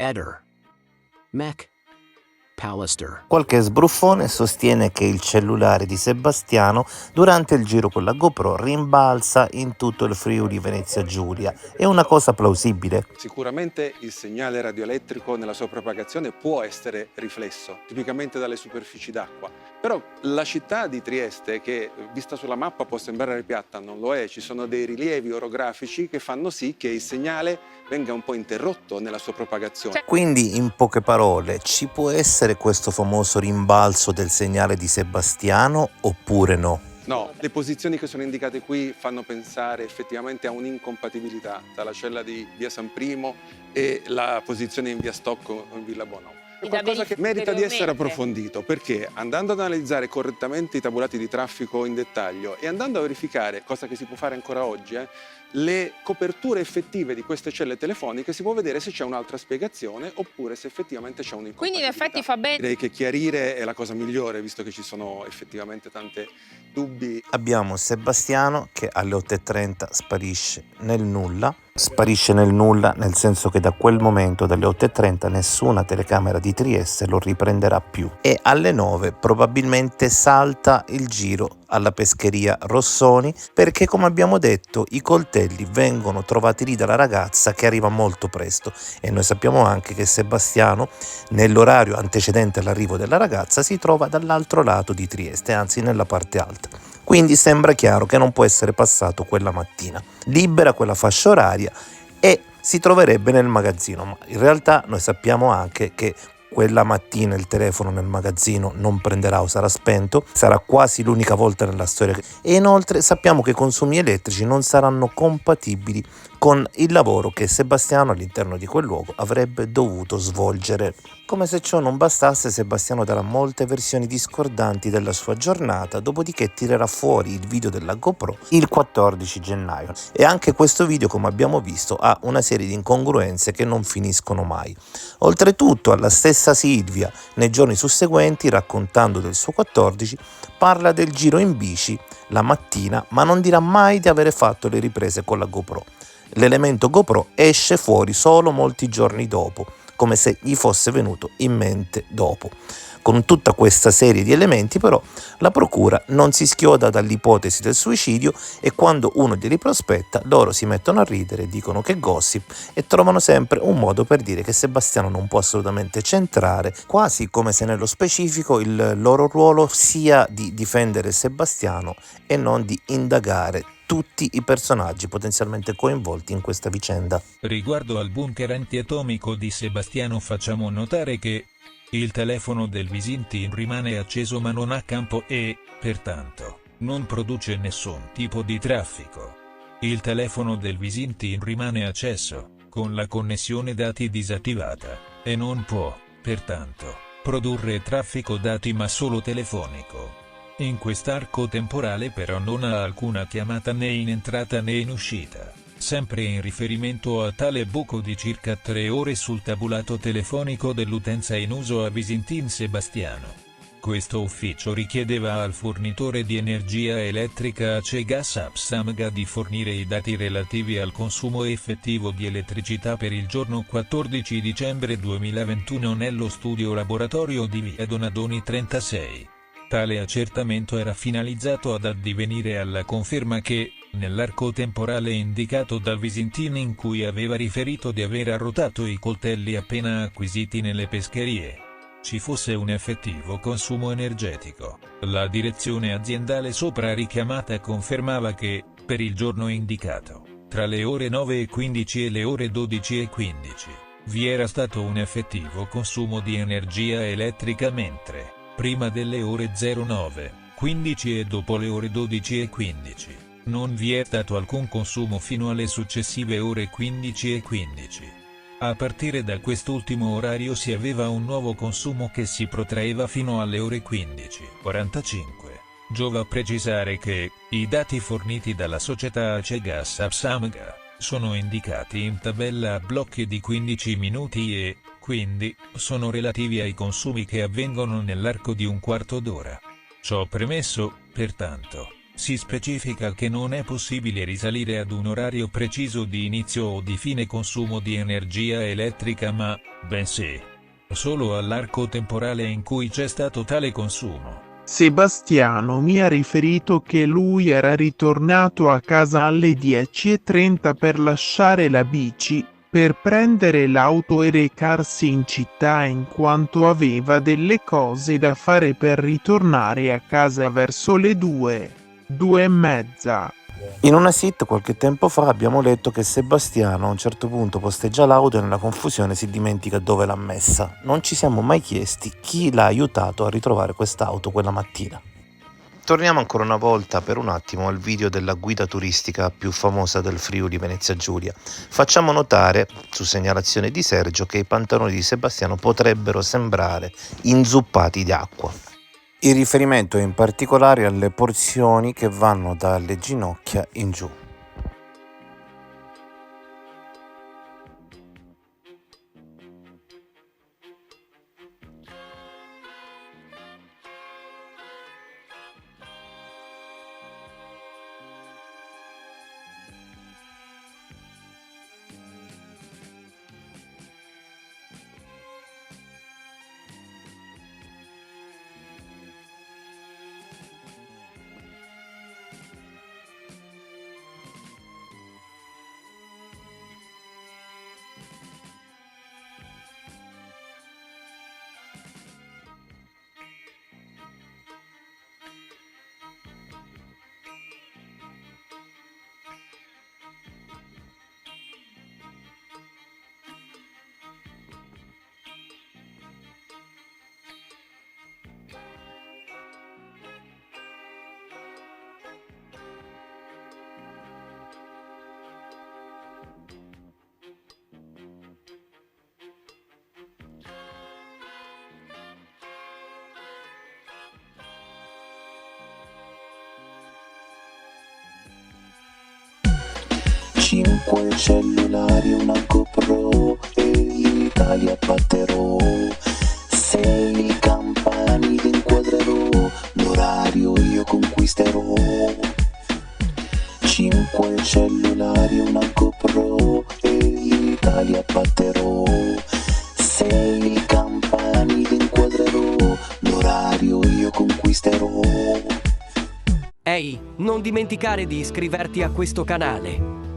Eder. Mech. Pallister. Qualche sbruffone sostiene che il cellulare di Sebastiano durante il giro con la GoPro rimbalza in tutto il Friuli Venezia Giulia. È una cosa plausibile? Sicuramente il segnale radioelettrico nella sua propagazione può essere riflesso, tipicamente dalle superfici d'acqua. Però la città di Trieste, che vista sulla mappa può sembrare piatta, non lo è. Ci sono dei rilievi orografici che fanno sì che il segnale venga un po' interrotto nella sua propagazione. Quindi, in poche parole, ci può essere questo famoso rimbalzo del segnale di Sebastiano oppure no? No, le posizioni che sono indicate qui fanno pensare effettivamente a un'incompatibilità tra la cella di via San Primo e la posizione in via Stocco in Villa Bonò. È qualcosa che merita di essere approfondito, perché andando ad analizzare correttamente i tabulati di traffico in dettaglio e andando a verificare, cosa che si può fare ancora oggi, le coperture effettive di queste celle telefoniche, si può vedere se c'è un'altra spiegazione oppure se effettivamente c'è un'incompatibilità. Quindi in effetti fa bene. Direi che chiarire è la cosa migliore, visto che ci sono effettivamente tanti dubbi. Abbiamo Sebastiano che alle 8:30 sparisce nel nulla. Sparisce nel nulla nel senso che da quel momento, dalle 8:30, nessuna telecamera di Trieste lo riprenderà più. E alle 9 probabilmente salta il giro alla pescheria Rossoni perché, come abbiamo detto, i coltelli vengono trovati lì dalla ragazza che arriva molto presto. E noi sappiamo anche che Sebastiano, nell'orario antecedente all'arrivo della ragazza, si trova dall'altro lato di Trieste, anzi nella parte alta. Quindi sembra chiaro che non può essere passato quella mattina. Libera quella fascia oraria e si troverebbe nel magazzino, ma in realtà noi sappiamo anche che quella mattina il telefono nel magazzino non prenderà o sarà spento, sarà quasi l'unica volta nella storia. E inoltre sappiamo che i consumi elettrici non saranno compatibili con il lavoro che Sebastiano all'interno di quel luogo avrebbe dovuto svolgere. Come se ciò non bastasse, Sebastiano darà molte versioni discordanti della sua giornata, dopodiché tirerà fuori il video della GoPro il 14 gennaio. E anche questo video, come abbiamo visto, ha una serie di incongruenze che non finiscono mai. Oltretutto, alla stessa Silvia, nei giorni susseguenti, raccontando del suo 14, parla del giro in bici la mattina, ma non dirà mai di avere fatto le riprese con la GoPro. L'elemento GoPro esce fuori solo molti giorni dopo, come se gli fosse venuto in mente dopo. Con tutta questa serie di elementi, però, la procura non si schioda dall'ipotesi del suicidio e quando uno glieli prospetta, loro si mettono a ridere, dicono che gossip e trovano sempre un modo per dire che Sebastiano non può assolutamente centrare, quasi come se nello specifico il loro ruolo sia di difendere Sebastiano e non di indagare tutti i personaggi potenzialmente coinvolti in questa vicenda. Riguardo al bunker antiatomico di Sebastiano, facciamo notare che il telefono del Visintin rimane acceso ma non ha campo e, pertanto, non produce nessun tipo di traffico. Il telefono del Visintin rimane acceso, con la connessione dati disattivata, e non può, pertanto, produrre traffico dati ma solo telefonico. In quest'arco temporale però non ha alcuna chiamata né in entrata né in uscita, sempre in riferimento a tale buco di circa 3 ore sul tabulato telefonico dell'utenza in uso a Visintin Sebastiano. Questo ufficio richiedeva al fornitore di energia elettrica Acegas Apsamga di fornire i dati relativi al consumo effettivo di elettricità per il giorno 14 dicembre 2021 nello studio laboratorio di via Donadoni 36. Tale accertamento era finalizzato ad addivenire alla conferma che, nell'arco temporale indicato dal Visintin in cui aveva riferito di aver arrotato i coltelli appena acquisiti nelle pescherie, ci fosse un effettivo consumo energetico. La direzione aziendale sopra richiamata confermava che, per il giorno indicato, tra le ore 9:15 e le ore 12:15, vi era stato un effettivo consumo di energia elettrica mentre, prima delle ore 09:15 e dopo le ore 12:15, non vi è stato alcun consumo fino alle successive ore 15:15. A partire da quest'ultimo orario si aveva un nuovo consumo che si protraeva fino alle ore 15:45. Giova precisare che, i dati forniti dalla società Acegas Apsamga, sono indicati in tabella a blocchi di 15 minuti e, quindi, sono relativi ai consumi che avvengono nell'arco di un quarto d'ora. Ciò premesso, pertanto, si specifica che non è possibile risalire ad un orario preciso di inizio o di fine consumo di energia elettrica ma, bensì solo all'arco temporale in cui c'è stato tale consumo. Sebastiano mi ha riferito che lui era ritornato a casa alle 10:30 per lasciare la bici, per prendere l'auto e recarsi in città in quanto aveva delle cose da fare per ritornare a casa verso le 2:30. In una sit qualche tempo fa abbiamo letto che Sebastiano a un certo punto posteggia l'auto e nella confusione si dimentica dove l'ha messa. Non ci siamo mai chiesti chi l'ha aiutato a ritrovare quest'auto quella mattina. Torniamo ancora una volta per un attimo al video della guida turistica più famosa del Friuli Venezia Giulia. Facciamo notare, su segnalazione di Sergio, che i pantaloni di Sebastiano potrebbero sembrare inzuppati di acqua. Il riferimento è in particolare alle porzioni che vanno dalle ginocchia in giù. Cinque cellulari, una GoPro e l'Italia batterò. 6 campani li inquadrerò, l'orario io conquisterò. 5 cellulari, una GoPro e l'Italia batterò. 6 campani li inquadrerò, l'orario io conquisterò. Ehi, non dimenticare di iscriverti a questo canale.